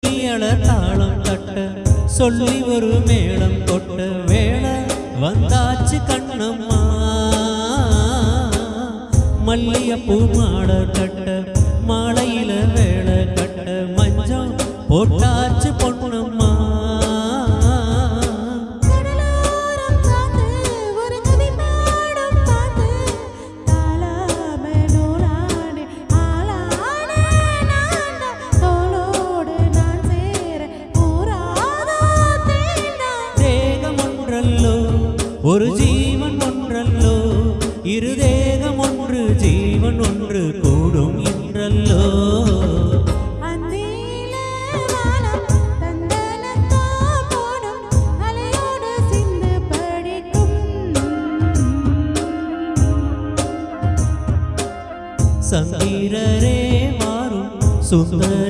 தாளம் தட்ட சொல்லி ஒரு மேளம் கொட்ட வேளை வந்தாச்சு கண்ணம்மா மல்லியப்பூ மாலை கட்ட மாலையில வேளை கட்ட மஞ்சள் போட்டாச்சு பொன்னம்மா ஒரு ஜீவன் ஒன்றல்லோ இரு தேகம் ஒன்று ஜீவன் ஒன்று கூடும் என்றல்லோ சந்திரரே மாறும் சுந்தர